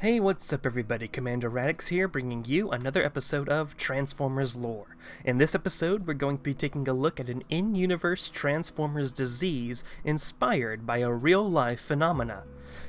Hey, what's up everybody, Commander Radix here, bringing you another episode of Transformers Lore. In this episode, we're going to be taking a look at an in-universe Transformers disease inspired by a real-life phenomena.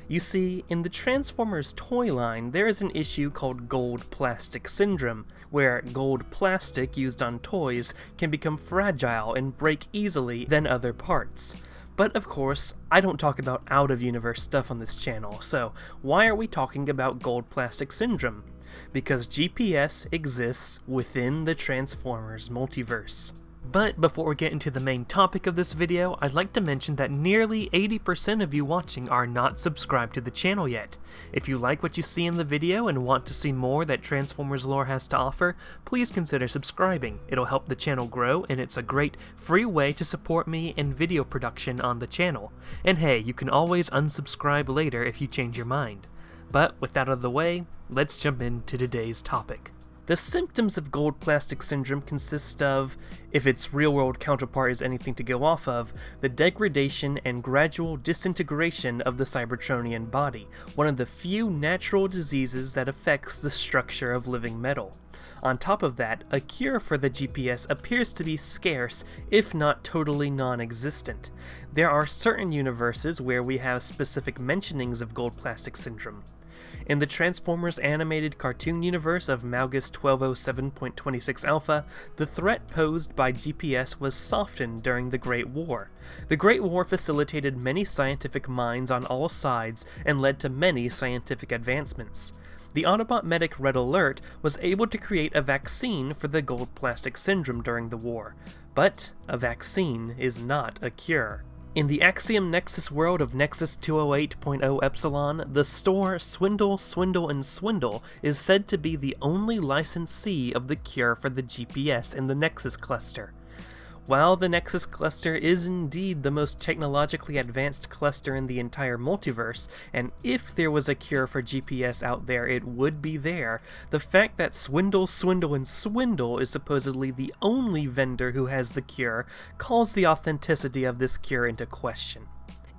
You see, in the Transformers toy line, there is an issue called gold plastic syndrome, where gold plastic used on toys can become fragile and break easily than other parts. But of course, I don't talk about out-of-universe stuff on this channel, so why are we talking about gold plastic syndrome? Because GPS exists within the Transformers multiverse. But before we get into the main topic of this video, I'd like to mention that nearly 80% of you watching are not subscribed to the channel yet. If you like what you see in the video and want to see more that Transformers Lore has to offer, please consider subscribing. It'll help the channel grow, and it's a great free way to support me in video production on the channel. And hey, you can always unsubscribe later if you change your mind. But with that out of the way, let's jump into today's topic. The symptoms of gold plastic syndrome consist of, if its real-world counterpart is anything to go off of, the degradation and gradual disintegration of the Cybertronian body, one of the few natural diseases that affects the structure of living metal. On top of that, a cure for the GPS appears to be scarce, if not totally non-existent. There are certain universes where we have specific mentionings of gold plastic syndrome. In the Transformers animated cartoon universe of MALGUS 1207.26 Alpha, the threat posed by GPS was softened during the Great War. The Great War facilitated many scientific minds on all sides and led to many scientific advancements. The Autobot medic Red Alert was able to create a vaccine for the gold plastic syndrome during the war. But a vaccine is not a cure. In the Axiom Nexus world of Nexus 208.0 Epsilon, the store Swindle, Swindle, and Swindle is said to be the only licensee of the cure for the GPS in the Nexus cluster. While the Nexus cluster is indeed the most technologically advanced cluster in the entire multiverse, and if there was a cure for GPS out there, it would be there, the fact that Swindle, Swindle, and Swindle is supposedly the only vendor who has the cure calls the authenticity of this cure into question.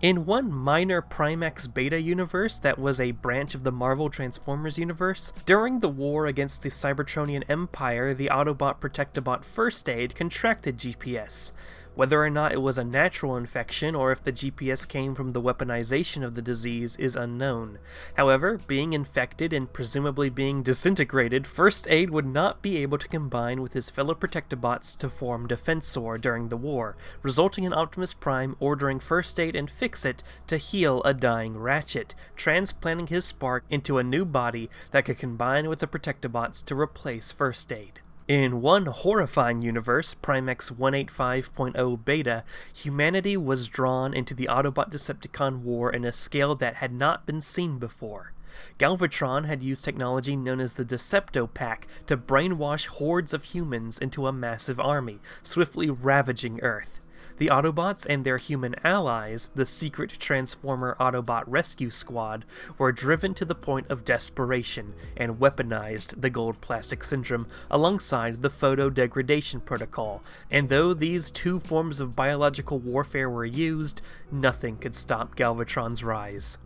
In one minor PRIMIAX beta universe that was a branch of the Marvel Transformers universe, during the war against the Cybertronian Empire, the Autobot Protectobot First Aid contracted GPS. Whether or not it was a natural infection or if the GPS came from the weaponization of the disease is unknown. However, being infected and presumably being disintegrated, First Aid would not be able to combine with his fellow Protectobots to form Defensor during the war, resulting in Optimus Prime ordering First Aid and Fix-It to heal a dying Ratchet, transplanting his spark into a new body that could combine with the Protectobots to replace First Aid. In one horrifying universe, PRIMAX 185.0 Beta, humanity was drawn into the Autobot-Decepticon war in a scale that had not been seen before. Galvatron had used technology known as the Decepto Pack to brainwash hordes of humans into a massive army, swiftly ravaging Earth. The Autobots and their human allies, the secret Transformer Autobot Rescue Squad, were driven to the point of desperation and weaponized the gold plastic syndrome alongside the photo degradation protocol, and though these two forms of biological warfare were used, nothing could stop Galvatron's rise.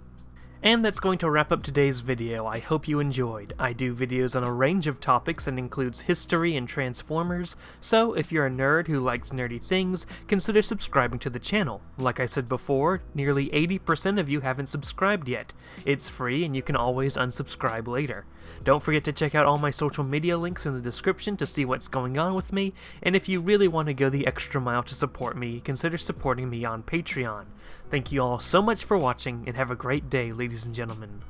And that's going to wrap up today's video. I hope you enjoyed. I do videos on a range of topics and includes history and Transformers, so if you're a nerd who likes nerdy things, consider subscribing to the channel. Like I said before, nearly 80% of you haven't subscribed yet. It's free and you can always unsubscribe later. Don't forget to check out all my social media links in the description to see what's going on with me, and if you really want to go the extra mile to support me, consider supporting me on Patreon. Thank you all so much for watching, and have a great day, ladies and gentlemen.